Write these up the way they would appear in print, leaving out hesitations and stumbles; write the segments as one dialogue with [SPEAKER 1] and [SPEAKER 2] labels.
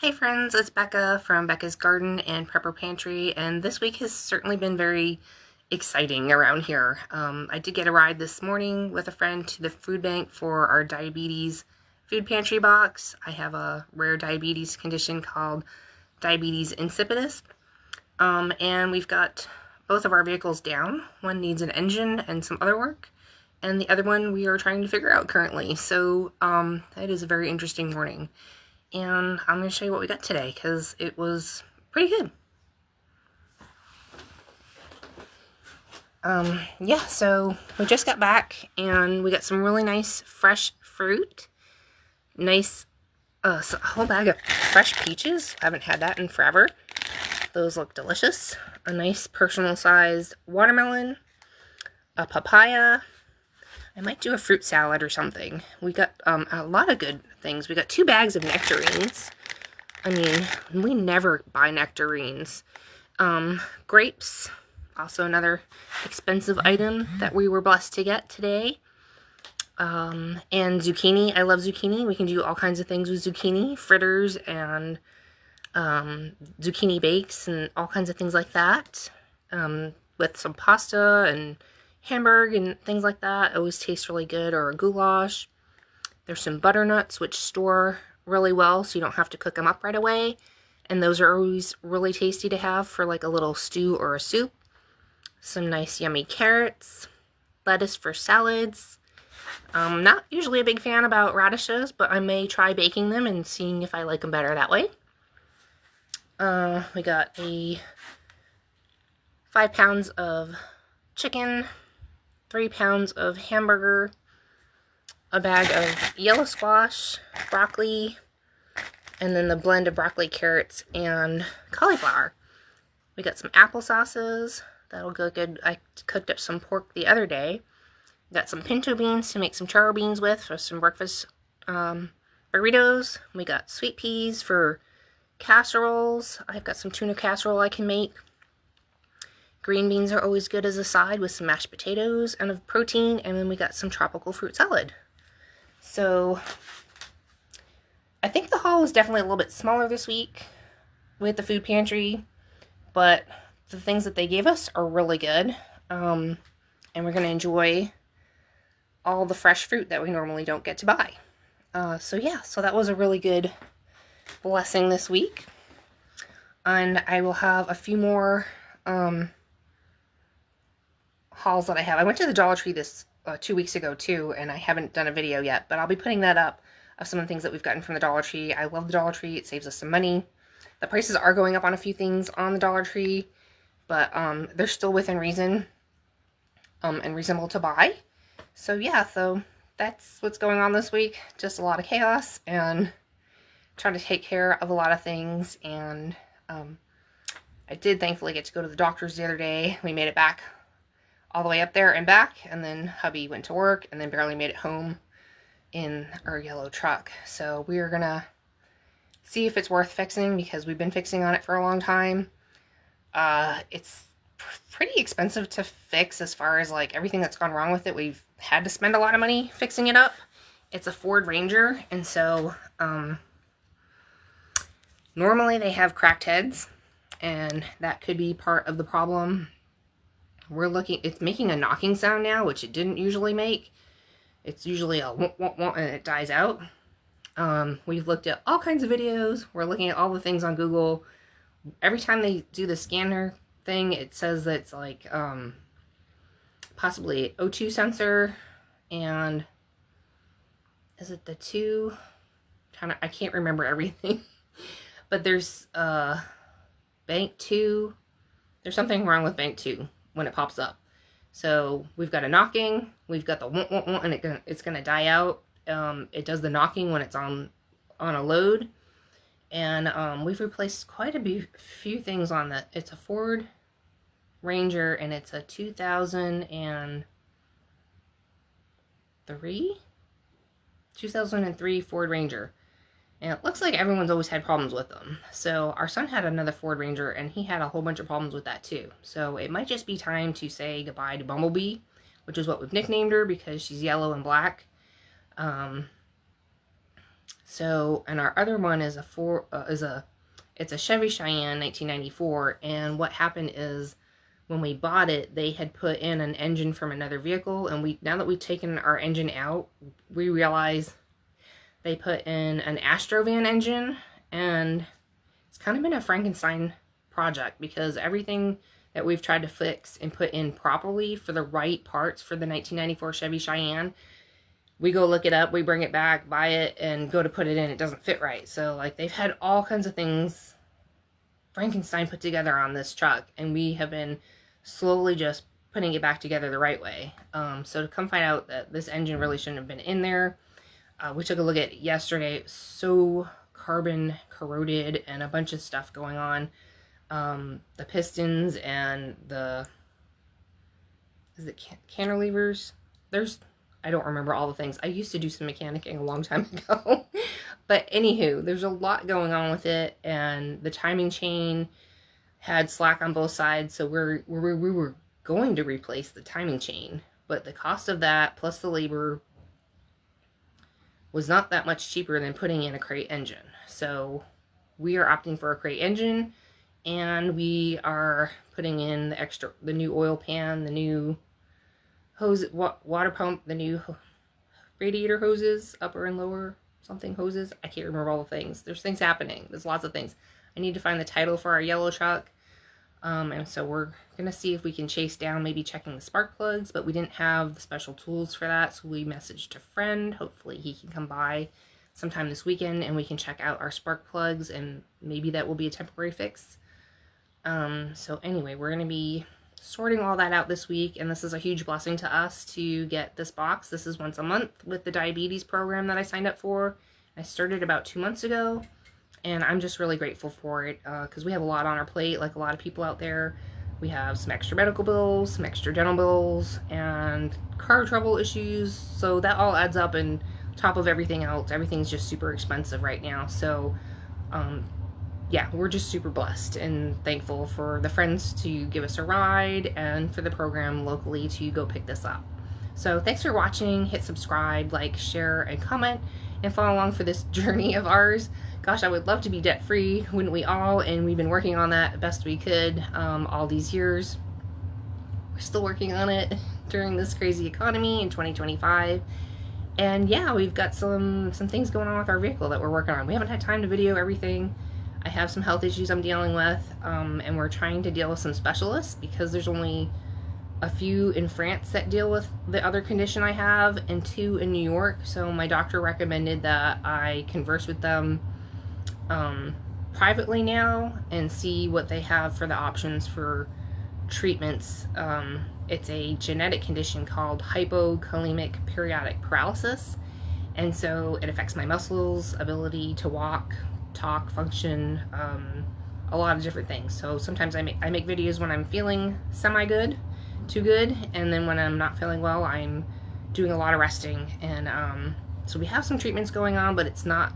[SPEAKER 1] Hey friends, it's Becca from Becca's Garden and Prepper Pantry, and this week has certainly been very exciting around here. I did get a ride this morning with a friend to the food bank for our diabetes food pantry box. I have a rare diabetes condition called diabetes insipidus, and we've got both of our vehicles down. One needs an engine and some other work, and the other one we are trying to figure out currently. So it is a very interesting morning. And I'm going to show you what we got today because it was pretty good. Yeah, so we just got back and we got some really nice fresh fruit. Nice, a whole bag of fresh peaches. I haven't had that in forever. Those look delicious. A nice personal sized watermelon. A papaya. I might do a fruit salad or something. We got a lot of good things. We got 2 bags of nectarines. I mean, we never buy nectarines. Grapes, also another expensive item that we were blessed to get today. And zucchini. I love zucchini. We can do all kinds of things with zucchini. Fritters and zucchini bakes and all kinds of things like that. With some pasta and hamburg and things like that. Always tastes really good. Or a goulash. There's some butternuts which store really well so you don't have to cook them up right away, and those are always really tasty to have for like a little stew or a soup. Some nice yummy carrots, lettuce for salads. Not usually a big fan about radishes, but I may try baking them and seeing if I like them better that way. We got a 5 pounds of chicken, 3 pounds of hamburger, a bag of yellow squash, broccoli, and then the blend of broccoli, carrots, and cauliflower. We got some apple sauces. That'll go good. I cooked up some pork the other day. Got some pinto beans to make some charro beans with for some breakfast burritos. We got sweet peas for casseroles. I've got some tuna casserole I can make. Green beans are always good as a side with some mashed potatoes and of protein. And then we got some tropical fruit salad. So I think the haul is definitely a little bit smaller this week with the food pantry, but the things that they gave us are really good. And we're going to enjoy all the fresh fruit that we normally don't get to buy. So that was a really good blessing this week. And I will have a few more hauls that I have. I went to the Dollar Tree this 2 weeks ago too, and I haven't done a video yet, but I'll be putting that up of some of the things that we've gotten from the Dollar Tree. I love the Dollar Tree. It saves us some money. The prices are going up on a few things on the Dollar Tree, but they're still within reason and reasonable to buy. So that's what's going on this week. Just a lot of chaos and trying to take care of a lot of things. And I did thankfully get to go to the doctor's the other day. We made it back all the way up there and back, and then hubby went to work and then barely made it home in our yellow truck. So we're gonna see if it's worth fixing because we've been fixing on it for a long time. It's pretty expensive to fix as far as like everything that's gone wrong with it. We've had to spend a lot of money fixing it up. It's a Ford Ranger, and so normally they have cracked heads, and that could be part of the problem. It's making a knocking sound now, which it didn't usually make. It's usually a womp, womp, womp, and it dies out. We've looked at all kinds of videos. We're looking at all the things on Google. Every time they do the scanner thing, it says that it's like possibly O2 sensor, and is it the 2? I can't remember everything. But there's bank 2. There's something wrong with bank 2 when it pops up. So we've got a knocking, we've got the womp, womp, womp, and it's gonna die out. It does the knocking when it's on a load, and we've replaced quite a few things on that. It's a Ford Ranger, and it's a 2003 Ford Ranger. And it looks like everyone's always had problems with them. So our son had another Ford Ranger, and he had a whole bunch of problems with that too. So it might just be time to say goodbye to Bumblebee, which is what we've nicknamed her because she's yellow and black. So, and our other one is it's a Chevy Cheyenne 1994, and what happened is when we bought it, they had put in an engine from another vehicle, and now that we've taken our engine out, we realize they put in an Astrovan engine, and it's kind of been a Frankenstein project because everything that we've tried to fix and put in properly for the right parts for the 1994 Chevy Cheyenne, we go look it up, we bring it back, buy it, and go to put it in, it doesn't fit right. So, like, they've had all kinds of things Frankenstein put together on this truck, and we have been slowly just putting it back together the right way. So to come find out that this engine really shouldn't have been in there, we took a look at it yesterday. It was so carbon corroded and a bunch of stuff going on. The pistons and is it cantilevers? I don't remember all the things. I used to do some mechanicking a long time ago. But anywho, there's a lot going on with it, and the timing chain had slack on both sides, so we were going to replace the timing chain, but the cost of that plus the labor was not that much cheaper than putting in a crate engine. So we are opting for a crate engine, and we are putting in the new oil pan, the new hose, water pump, the new radiator hoses, upper and lower something hoses. I can't remember all the things. There's things happening. There's lots of things. I need to find the title for our yellow truck. And so we're going to see if we can chase down maybe checking the spark plugs, but we didn't have the special tools for that. So we messaged a friend. Hopefully he can come by sometime this weekend and we can check out our spark plugs, and maybe that will be a temporary fix. So anyway, we're going to be sorting all that out this week, and this is a huge blessing to us to get this box. This is once a month with the diabetes program that I signed up for. I started about 2 months ago, and I'm just really grateful for it because we have a lot on our plate, like a lot of people out there. We have some extra medical bills, some extra dental bills, and car trouble issues, so that all adds up, and top of everything else, everything's just super expensive right now. So yeah, we're just super blessed and thankful for the friends to give us a ride and for the program locally to go pick this up. So thanks for watching. Hit subscribe, like, share, and comment, and follow along for this journey of ours. Gosh, I would love to be debt-free, wouldn't we all? And we've been working on that best we could all these years. We're still working on it during this crazy economy in 2025. And yeah, we've got some things going on with our vehicle that we're working on. We haven't had time to video everything. I have some health issues I'm dealing with, and we're trying to deal with some specialists because there's only a few in France that deal with the other condition I have, and 2 in New York. So my doctor recommended that I converse with them privately now and see what they have for the options for treatments. It's a genetic condition called hypokalemic periodic paralysis, and so it affects my muscles, ability to walk, talk, function, a lot of different things. So sometimes I make videos when I'm feeling semi-good, too good, and then when I'm not feeling well, I'm doing a lot of resting. And so we have some treatments going on, but it's not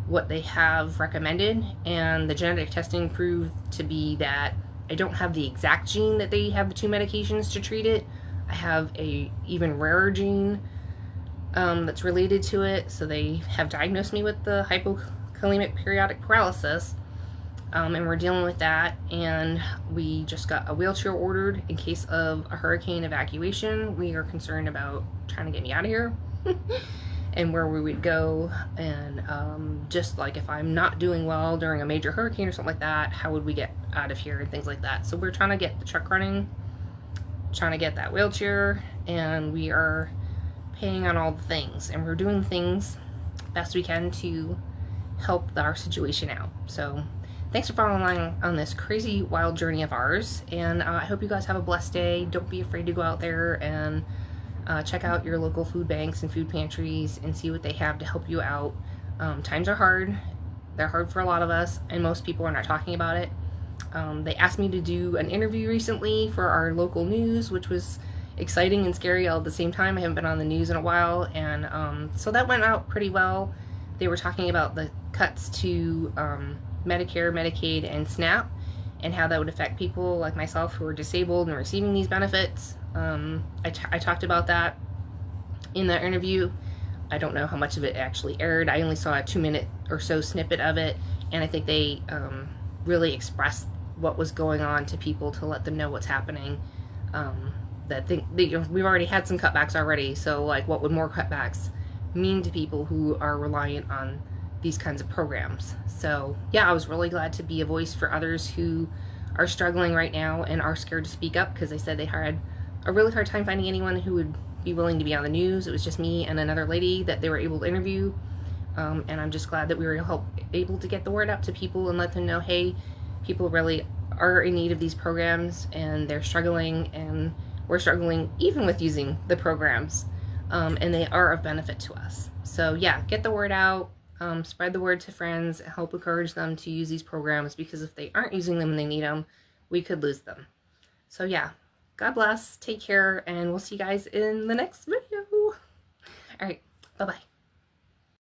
[SPEAKER 1] what they have recommended, and the genetic testing proved to be that I don't have the exact gene that they have the 2 medications to treat it. I have a even rarer gene that's related to it, so they have diagnosed me with the hypokalemic periodic paralysis, and we're dealing with that. And we just got a wheelchair ordered in case of a hurricane evacuation. We are concerned about trying to get me out of here and where we would go, and just like if I'm not doing well during a major hurricane or something like that, how would we get out of here and things like that. So we're trying to get the truck running, trying to get that wheelchair, and we are paying on all the things, and we're doing things best we can to help our situation out. So thanks for following along on this crazy wild journey of ours, and I hope you guys have a blessed day. Don't be afraid to go out there and check out your local food banks and food pantries and see what they have to help you out. Times are hard. They're hard for a lot of us, and most people are not talking about it. They asked me to do an interview recently for our local news, which was exciting and scary all at the same time. I haven't been on the news in a while, and so that went out pretty well. They were talking about the cuts to Medicare, Medicaid, and SNAP, and how that would affect people like myself who are disabled and receiving these benefits. I talked about that in the interview. I don't know how much of it actually aired. I only saw a 2-minute or so snippet of it, and I think they really expressed what was going on to people to let them know what's happening. We've already had some cutbacks already, so like, what would more cutbacks mean to people who are reliant on these kinds of programs? So yeah, I was really glad to be a voice for others who are struggling right now and are scared to speak up, because they said they had a really hard time finding anyone who would be willing to be on the news. It was just me and another lady that they were able to interview, and I'm just glad that we were able to get the word out to people and let them know, hey, people really are in need of these programs and they're struggling, and we're struggling even with using the programs, and they are of benefit to us. So yeah, get the word out, spread the word to friends, and help encourage them to use these programs, because if they aren't using them and they need them, we could lose them. So yeah, God bless, take care, and we'll see you guys in the next video. All right, bye-bye.